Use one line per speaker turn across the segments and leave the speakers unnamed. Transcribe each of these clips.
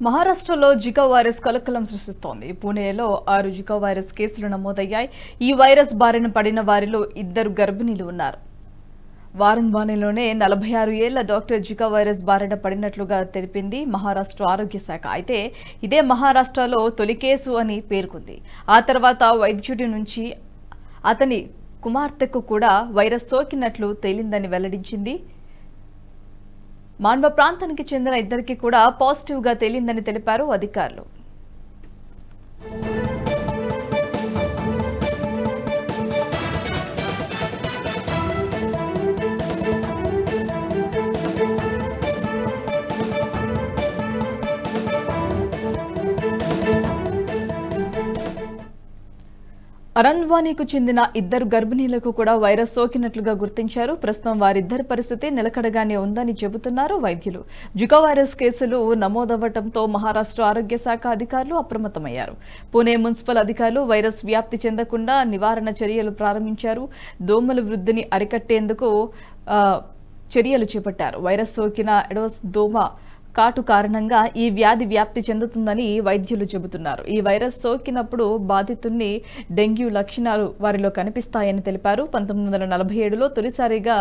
మహారాష్ట్రలో Zika virus కలకలం సృష్టిస్తోంది. పూణేలో 6 జికా వైరస్ కేసులు నమోదయ్యాయి. ఈ వైరస్ బారిన పడిన వారిలో 2 గర్భిణీలు ఉన్నారు. వారంలోనే 46 ఏళ్ల డాక్టర్ జికా వైరస్ బారిన పడినట్లుగా తెలిపింది మహారాష్ట్ర ఆరోగ్య శాఖ. అయితే ఇదే మహారాష్ట్రలో తొలి కేసు అని పేర్కొంది. ఆ తర్వాత వైద్యుడి నుంచి అతని కుమార్తెకు కూడా వైరస్ సోకినట్లు తేలిందని వెల్లడించింది. మాండ్వ ప్రాంతానికి చెందిన 2కి కూడా పాజిటివ్ గా తేలిందని తెలిపారు అధికారులు. అరంద్వానీకు చెందిన 2 గర్భిణీలకు కూడా వైరస్ సోకినట్లుగా గుర్తించారు. ప్రస్తుతం వారిద్దరి పరిస్థితి నిలకడగానే ఉందని చెబుతున్నారు వైద్యులు. జికా వైరస్ కేసులు నమోదవ్వడంతో మహారాష్ట్ర ఆరోగ్య శాఖ అధికారులు అప్రమత్తమయ్యారు. పూణే మున్సిపల్ అధికారులు వైరస్ వ్యాప్తి చెందకుండా నివారణ చర్యలు ప్రారంభించారు. దోమల వృద్ధిని అరికట్టేందుకు చర్యలు చేపట్టారు. వైరస్ సోకిన ఎడోస్ దోమ కాటు కారణంగా ఈ వ్యాధి వ్యాప్తి చెందుతుందని వైద్యులు చెబుతున్నారు. ఈ వైరస్ సోకినప్పుడు బాధితుల్ని డెంగ్యూ లక్షణాలు వారిలో కనిపిస్తాయని తెలిపారు. 1947లో తొలిసారిగా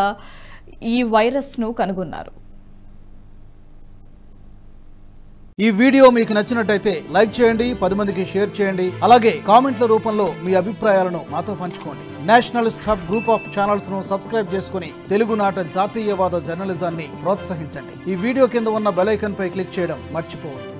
ఈ వైరస్ ను కనుగొన్నారు.
ఈ వీడియో మీకు నచ్చినట్టయితే లైక్ చేయండి, 10 మందికి షేర్ చేయండి. అలాగే కామెంట్ల రూపంలో మీ అభిప్రాయాలను మాతో పంచుకోండి. Nationalist hub group of channels ను సబ్స్క్రైబ్ చేసుకుని తెలుగునాట జాతీయవాద జర్నలిజాన్ని ప్రోత్సహించండి. ఈ వీడియో కింద ఉన్న బెల్ ఐకాన్ పై క్లిక్ చేయడం మర్చిపోవద్దు.